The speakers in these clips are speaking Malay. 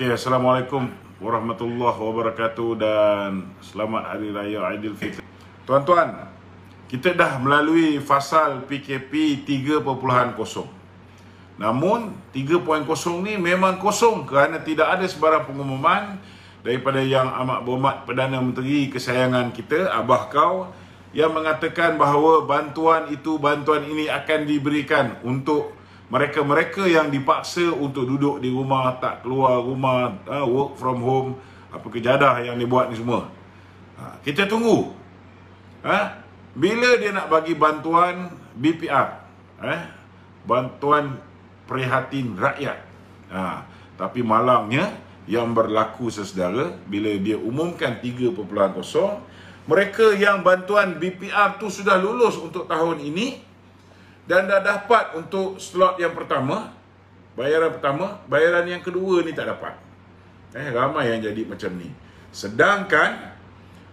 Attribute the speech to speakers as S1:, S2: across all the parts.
S1: Okay, Assalamualaikum warahmatullahi wabarakatuh dan selamat Hari Raya Aidilfitri. Tuan-tuan, kita dah melalui fasal PKP 3.0. Namun 3.0 ni memang kosong kerana tidak ada sebarang pengumuman daripada Yang Amat Berhormat Perdana Menteri kesayangan kita, Abah Kau, yang mengatakan bahawa bantuan ini akan diberikan untuk mereka-mereka yang dipaksa untuk duduk di rumah, tak keluar rumah, work from home, apa kejadah yang dibuat ni semua. Kita tunggu. Bila dia nak bagi bantuan BPR, bantuan prihatin rakyat. Tapi malangnya yang berlaku sesedara, bila dia umumkan 3.0, mereka yang bantuan BPR tu sudah lulus untuk tahun ini dan dah dapat untuk slot yang pertama, bayaran yang kedua ni tak dapat. Ramai yang jadi macam ni. Sedangkan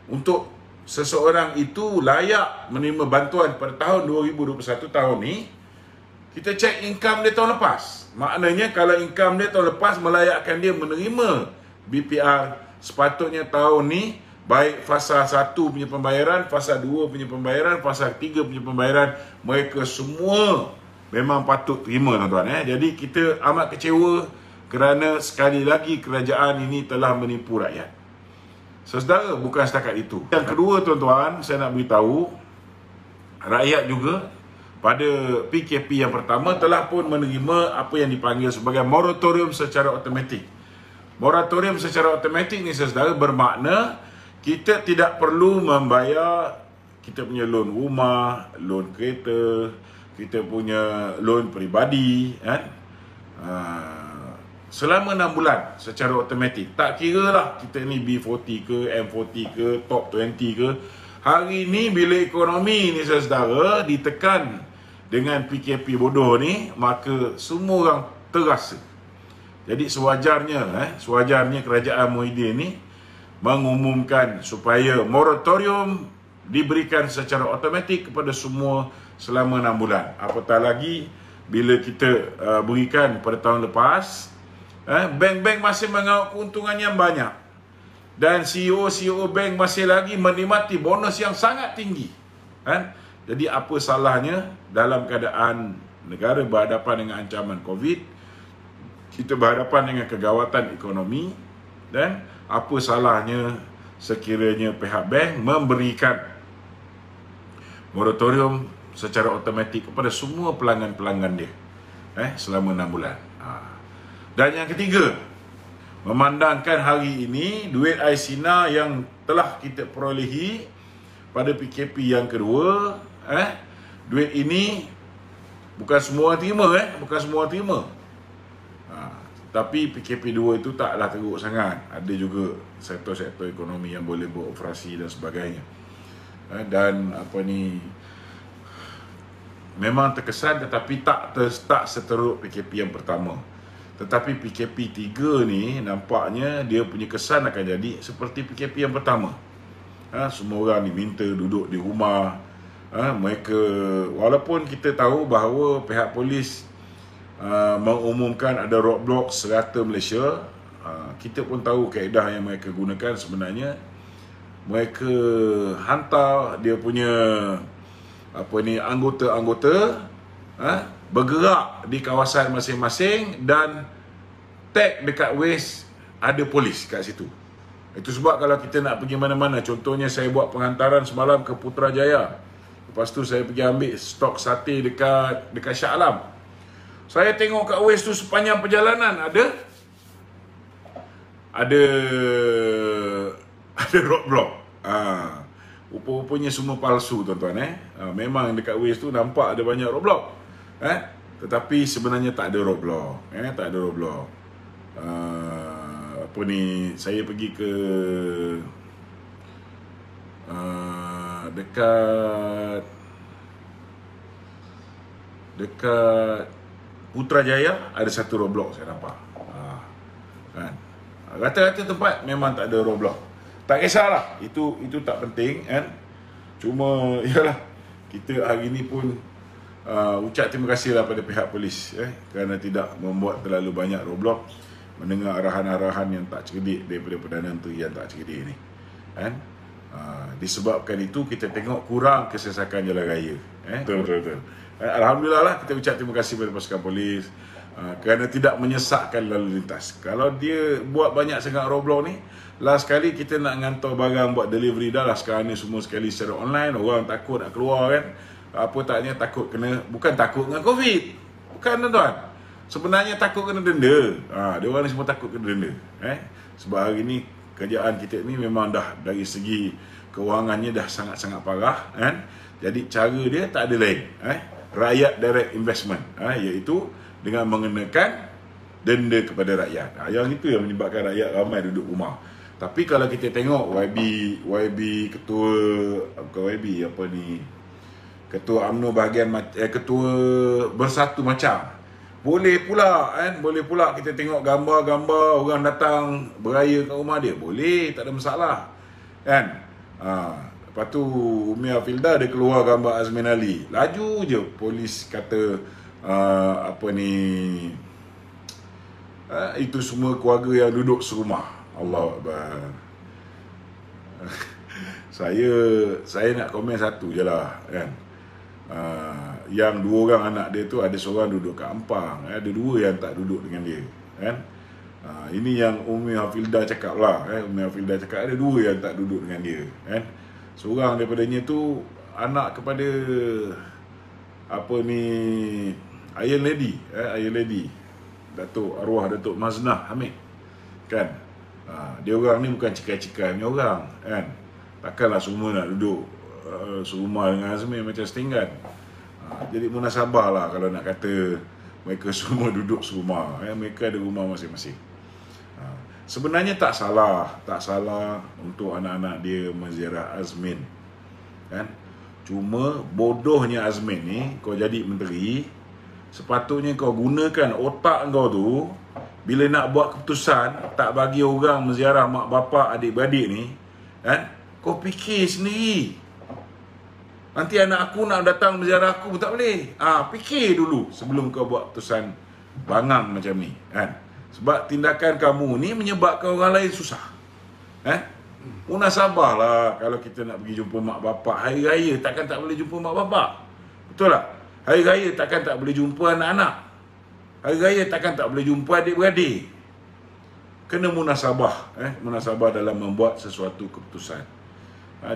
S1: untuk seseorang itu layak menerima bantuan pada tahun 2021 tahun ni, kita cek income dia tahun lepas. Maknanya kalau income dia tahun lepas melayakkan dia menerima BPR, sepatutnya tahun ni baik fasa 1 punya pembayaran, fasa 2 punya pembayaran, fasa 3 punya pembayaran, mereka semua memang patut terima, tuan-tuan. Jadi kita amat kecewa kerana sekali lagi kerajaan ini telah menipu rakyat. Saudara, bukan setakat itu. Yang kedua, tuan-tuan, saya nak beritahu, rakyat juga pada PKP yang pertama telah pun menerima apa yang dipanggil sebagai moratorium secara automatik. Moratorium secara automatik ni, saudara, bermakna kita tidak perlu membayar kita punya loan rumah, loan kereta, kita punya loan peribadi, selama 6 bulan secara automatik. Tak kira lah kita ni B40 ke, M40 ke, top 20 ke. Hari ni bila ekonomi ni, saudara, ditekan dengan PKP bodoh ni, maka semua orang terasa. Jadi sewajarnya kerajaan Muhyiddin ni mengumumkan supaya moratorium diberikan secara automatik kepada semua selama 6 bulan. Apatah lagi bila kita berikan pada tahun lepas, bank-bank masih mengaut keuntungan yang banyak dan CEO bank masih lagi menikmati bonus yang sangat tinggi. Jadi apa salahnya dalam keadaan negara berhadapan dengan ancaman COVID, kita berhadapan dengan kegawatan ekonomi, dan apa salahnya sekiranya pihak bank memberikan moratorium secara automatik kepada semua pelanggan-pelanggan dia selama 6 bulan. Dan yang ketiga, memandangkan hari ini duit Aisina yang telah kita perolehi pada PKP yang kedua, duit ini bukan semua terima, tapi PKP 2 itu taklah teruk sangat. Ada juga sektor-sektor ekonomi yang boleh beroperasi dan sebagainya. Dan memang terkesan tetapi tak seteruk PKP yang pertama. Tetapi PKP 3 ni nampaknya dia punya kesan akan jadi seperti PKP yang pertama. Semua orang diminta duduk di rumah. Mereka, walaupun kita tahu bahawa pihak polis mengumumkan ada roadblock serata Malaysia, kita pun tahu kaedah yang mereka gunakan sebenarnya. Mereka hantar dia punya anggota-anggota bergerak di kawasan masing-masing dan tag dekat Waze ada polis kat situ. Itu sebab kalau kita nak pergi mana-mana, contohnya saya buat penghantaran semalam ke Putrajaya, lepas tu saya pergi ambil stok sate dekat Shah Alam. Saya tengok kat Waze tu sepanjang perjalanan ada roadblock. Rupa-rupanya semua palsu, tuan-tuan. Memang dekat Waze tu nampak ada banyak roadblock. Tetapi sebenarnya tak ada roadblock. Saya pergi ke dekat Putrajaya ada satu roadblock saya nampak. Rata-rata tempat memang tak ada roadblock. Tak kisahlah, itu tak penting, Cuma yalah, kita hari ni pun ucap terima kasihlah pada pihak polis kerana tidak membuat terlalu banyak roadblock. mendengar arahan-arahan yang tak cerdik daripada Perdana Menteri yang tak cerdik ni, kan? Disebabkan itu kita tengok kurang kesesakan jalan raya. Betul. Alhamdulillah lah, kita ucap terima kasih kepada pasukan polis kerana tidak menyesakkan lalu lintas. Kalau dia buat banyak sangat roadblock ni, last kali kita nak hantar barang buat delivery dah lah, sekarang ni semua sekali secara online, orang takut nak keluar kan. Apa taknya takut kena, bukan takut dengan COVID, bukan tuan-tuan, sebenarnya takut kena denda. Dia orang ni semua takut kena denda. Sebab hari ni kerjaan kita ni memang dah dari segi kewangannya dah sangat-sangat parah, kan. Jadi cara dia tak ada lain, rakyat direct investment, iaitu dengan mengenakan denda kepada rakyat. Yang itu yang menyebabkan rakyat ramai duduk rumah. Tapi kalau kita tengok YB ketua, bukan YB, apa ni, ketua UMNO bahagian ketua Bersatu Macam, boleh pula kan, boleh pula kita tengok gambar-gambar orang datang beraya kat rumah dia, boleh, tak ada masalah kan. Lepas tu Umi Hafilda dia keluar gambar Azmin Ali, laju je polis kata apa ni, itu semua keluarga yang duduk serumah. Allah Akbar. Saya nak komen satu je lah kan. Yang 2 orang anak dia tu, ada seorang duduk kat Ampang, ada 2 yang tak duduk dengan dia kan. Ini yang Umi Hafilda cakap lah, Umi Hafilda cakap ada 2 yang tak duduk dengan dia kan. Seorang daripadanya tu anak kepada apa ni, Iron Lady Datuk Arwah Datuk Maznah Hamid kan. Dia orang ni bukan cikai-cikai punya orang kan. Takkanlah semua nak duduk serumah dengan Azmin macam setinggan. Jadi munasabah lah kalau nak kata mereka semua duduk serumah, mereka ada rumah masing-masing. Sebenarnya tak salah untuk anak-anak dia menziarah Azmin kan. Cuma bodohnya Azmin ni, kau jadi menteri, sepatutnya kau gunakan otak kau tu, bila nak buat keputusan tak bagi orang menziarah mak bapak adik-beradik ni kan, kau fikir sendiri. Nanti anak aku nak datang menziarah aku pun tak boleh. Fikir dulu sebelum kau buat keputusan bangang macam ni kan. Sebab tindakan kamu ni menyebabkan orang lain susah. Munasabah lah kalau kita nak pergi jumpa mak bapak. Hari raya takkan tak boleh jumpa mak bapak, betul tak? Hari raya takkan tak boleh jumpa anak-anak. Hari raya takkan tak boleh jumpa adik-beradik. Kena munasabah, munasabah dalam membuat sesuatu keputusan.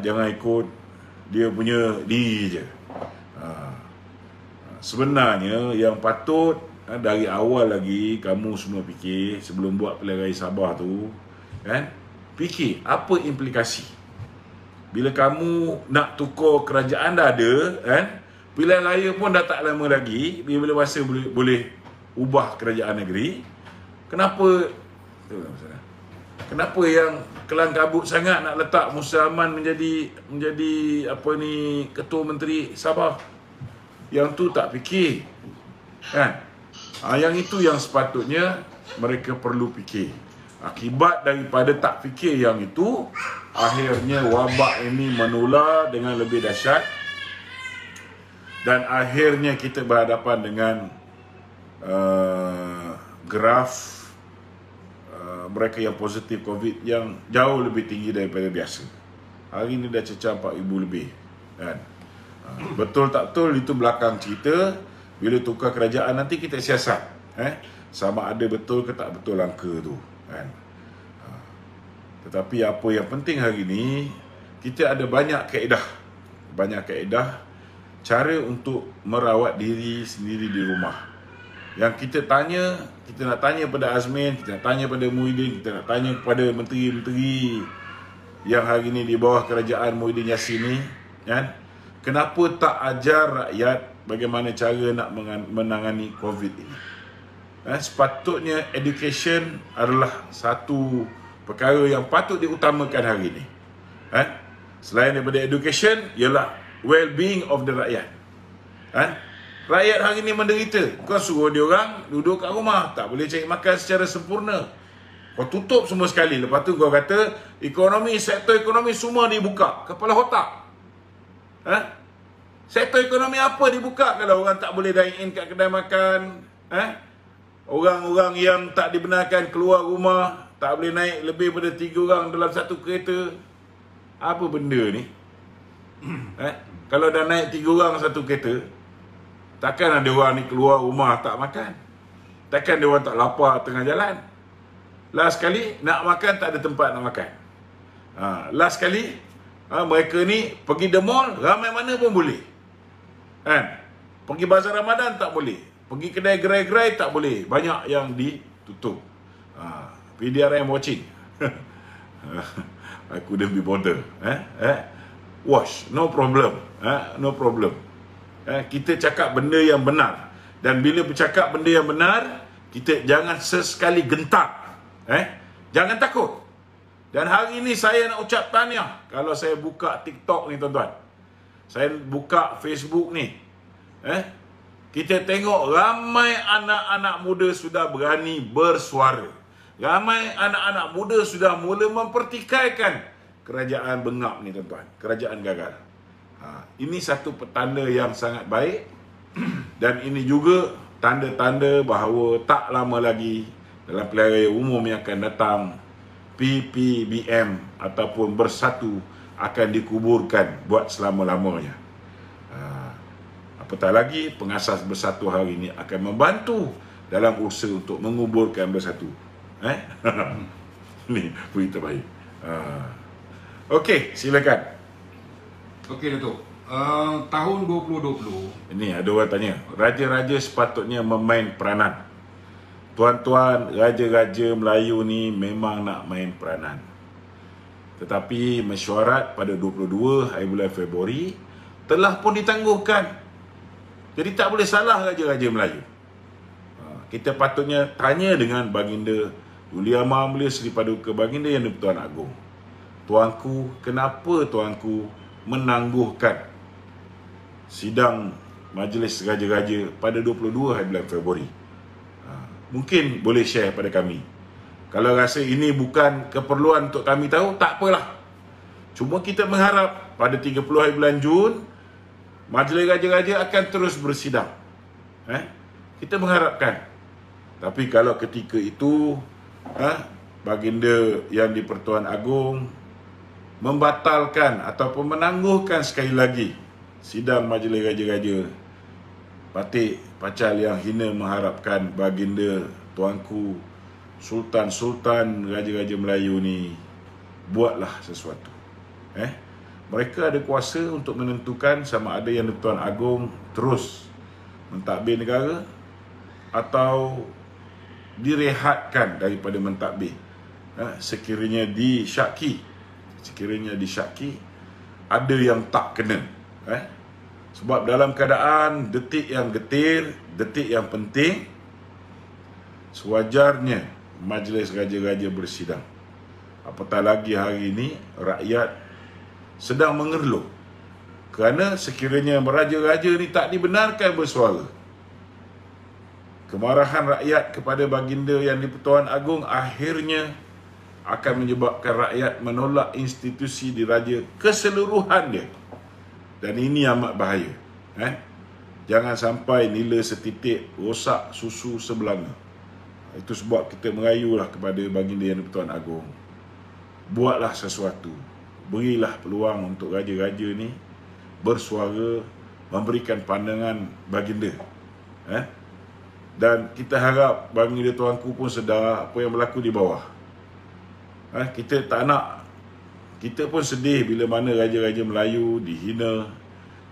S1: Jangan ikut dia punya diri je. Sebenarnya yang patut dari awal lagi kamu semua fikir sebelum buat pilihan raya Sabah tu kan, fikir apa implikasi. Bila kamu nak tukar kerajaan dah ada kan, pilihan raya pun dah tak lama lagi, bila masa boleh ubah kerajaan negeri. Kenapa yang kelang kabut sangat nak letak Musa Aman menjadi apa ni, ketua menteri Sabah? Yang tu tak fikir kan. Yang itu yang sepatutnya mereka perlu fikir. Akibat daripada tak fikir yang itu, akhirnya wabak ini menular dengan lebih dahsyat. Dan akhirnya kita berhadapan dengan graf mereka yang positif COVID yang jauh lebih tinggi daripada biasa. Hari ini dah cecah 4,000 lebih kan. Betul tak betul itu belakang cerita. Bila tukar kerajaan nanti kita siasat sama ada betul ke tak betul angka tu kan. Tetapi apa yang penting hari ni, kita ada banyak kaedah cara untuk merawat diri sendiri di rumah. Yang kita nak tanya pada Azmin, kita nak tanya pada Muhyiddin, kita nak tanya kepada menteri-menteri yang hari ni di bawah kerajaan Muhyiddin Yassin ni kan. Kenapa tak ajar rakyat bagaimana cara nak menangani COVID ini? Sepatutnya education adalah satu perkara yang patut diutamakan hari ini. Selain daripada education, ialah well-being of the rakyat. Rakyat hari ini menderita. Kau suruh dia orang duduk kat rumah, tak boleh cari makan secara sempurna. Kau tutup semua sekali. Lepas tu kau kata sektor ekonomi semua dibuka. Kepala otak. Sektor ekonomi apa dibuka kalau orang tak boleh dine in kat kedai makan? Orang-orang yang tak dibenarkan keluar rumah, tak boleh naik lebih daripada 3 orang dalam satu kereta. Apa benda ni? Kalau dah naik 3 orang satu kereta, takkan ada orang ni keluar rumah tak makan? Takkan dia orang tak lapar tengah jalan? Last sekali, nak makan tak ada tempat nak makan. Last sekali, mereka ni pergi the mall, ramai mana pun boleh. Pergi bazar Ramadan tak boleh. Pergi kedai gerai-gerai tak boleh. Banyak yang ditutup. PDRM watching. I couldn't be bothered. Wash, no problem. No problem. Kita cakap benda yang benar. Dan bila bercakap benda yang benar, kita jangan sesekali gentar. Jangan takut. Dan hari ini saya nak ucap tahniah. Kalau saya buka TikTok ni tuan-tuan, saya buka Facebook ni, kita tengok ramai anak-anak muda sudah berani bersuara. Ramai anak-anak muda sudah mula mempertikaikan kerajaan bengap ni tuan-tuan. Kerajaan gagal. Ini satu petanda yang sangat baik. Dan ini juga tanda-tanda bahawa tak lama lagi dalam pilihan raya umum yang akan datang, PPBM ataupun Bersatu akan dikuburkan buat selama-lamanya. Apatah lagi, pengasas Bersatu hari ini akan membantu dalam usaha untuk menguburkan Bersatu. Ini berita baik. Okey, silakan.
S2: Okey, Datuk. Tahun 2020.
S1: Ini ada orang tanya, raja-raja sepatutnya memain peranan. Tuan-tuan, raja-raja Melayu ni memang nak main peranan. Tetapi mesyuarat pada 22 hari bulan Februari telah pun ditangguhkan. Jadi tak boleh salah raja-raja Melayu. Kita patutnya tanya dengan Baginda Duli Amang Mulia Seri Paduka Baginda Yang di-Pertuan Agong. Tuanku, kenapa tuanku menangguhkan sidang Majlis Raja-Raja pada 22 hari bulan Februari? Mungkin boleh share pada kami. Kalau rasa ini bukan keperluan untuk kami tahu, tak apalah. Cuma kita mengharap pada 30 hari bulan Jun, Majlis Raja-Raja akan terus bersidang. Kita mengharapkan. Tapi kalau ketika itu Baginda Yang di-Pertuan Agong membatalkan ataupun menangguhkan sekali lagi sidang Majlis Raja-Raja, Patik Pacal yang hina mengharapkan Baginda Tuanku Sultan-Sultan Raja-Raja Melayu ni buatlah sesuatu. Mereka ada kuasa untuk menentukan sama ada Yang di-Pertuan Agong terus mentadbir negara atau direhatkan daripada mentadbir. Sekiranya disyaki ada yang tak kena. Sebab dalam keadaan detik yang getir, detik yang penting, sewajarnya Majlis Raja-Raja bersidang. Apatah lagi hari ini rakyat sedang mengeluh kerana sekiranya raja-raja ni tak dibenarkan bersuara, kemarahan rakyat kepada Baginda Yang di-Pertuan Agong akhirnya akan menyebabkan rakyat menolak institusi diraja keseluruhan dia. Dan ini amat bahaya. Jangan sampai nila setitik rosak susu sebelanga. Itu sebab kita merayulah kepada Baginda Yang di-Pertuan Agong, buatlah sesuatu. Berilah peluang untuk raja-raja ni bersuara, memberikan pandangan Baginda. Dan kita harap Baginda Tuanku pun sedar apa yang berlaku di bawah. Kita tak nak, kita pun sedih bila mana raja-raja Melayu dihina,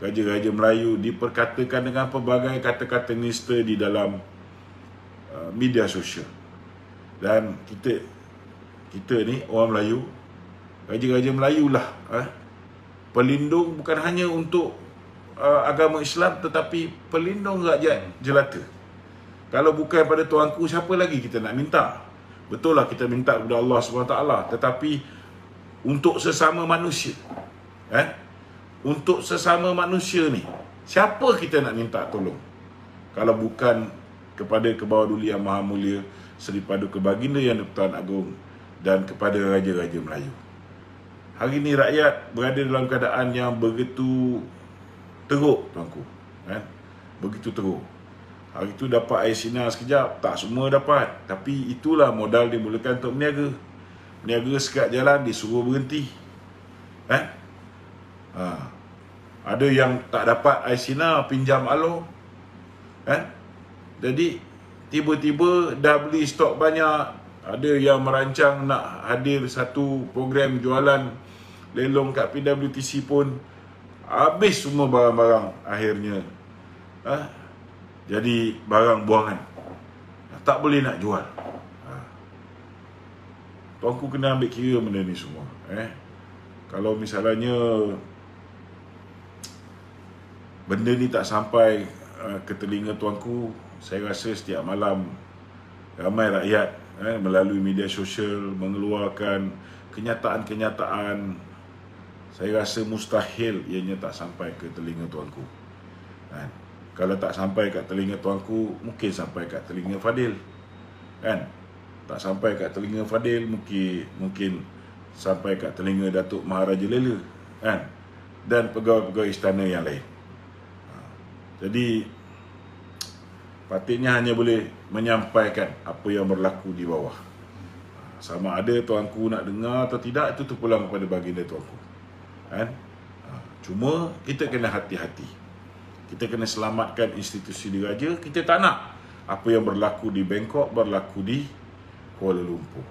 S1: raja-raja Melayu diperkatakan dengan pelbagai kata-kata nista di dalam media sosial. Dan kita ni orang Melayu, raja-raja Melayu lah pelindung bukan hanya untuk agama Islam, tetapi pelindung rakyat jelata. Kalau bukan pada tuanku, siapa lagi kita nak minta? Betul lah kita minta kepada Allah SWT, tetapi untuk sesama manusia, untuk sesama manusia ni, siapa kita nak minta tolong kalau bukan kepada Kebawah Duli Yang Maha Mulia Seri Paduka Baginda Yang di-Pertuan Agong dan kepada raja-raja Melayu. Hari ini rakyat berada dalam keadaan yang begitu teruk tuanku, begitu teruk. Hari tu dapat air sinar sekejap, tak semua dapat. Tapi itulah modal dimulakan untuk berniaga. Berniaga sekat jalan disuruh berhenti. Ada yang tak dapat air sinar, pinjam alo. Jadi tiba-tiba dah beli stok banyak. Ada yang merancang nak hadir satu program jualan lelong kat PWTC pun habis semua barang-barang akhirnya. Jadi barang buangan, tak boleh nak jual. Tuanku kena ambil kira benda ni semua. Kalau misalnya benda ni tak sampai ke telinga tuanku, saya rasa setiap malam ramai rakyat melalui media sosial mengeluarkan kenyataan-kenyataan. Saya rasa mustahil ianya tak sampai ke telinga tuanku. Kalau tak sampai kat telinga tuanku, mungkin sampai kat telinga Fadil. Tak sampai kat telinga Fadil, mungkin sampai kat telinga Datuk Maharaja Lela, dan pegawai-pegawai istana yang lain. Jadi patutnya hanya boleh menyampaikan apa yang berlaku di bawah. Sama ada tuanku nak dengar atau tidak, itu terpulang kepada baginda tuanku. Cuma kita kena hati-hati. Kita kena selamatkan institusi diraja. Kita tak nak apa yang berlaku di Bangkok berlaku di Kuala Lumpur.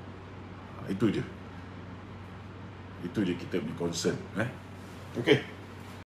S1: Itu je. Itu je kita punya concern. Okey.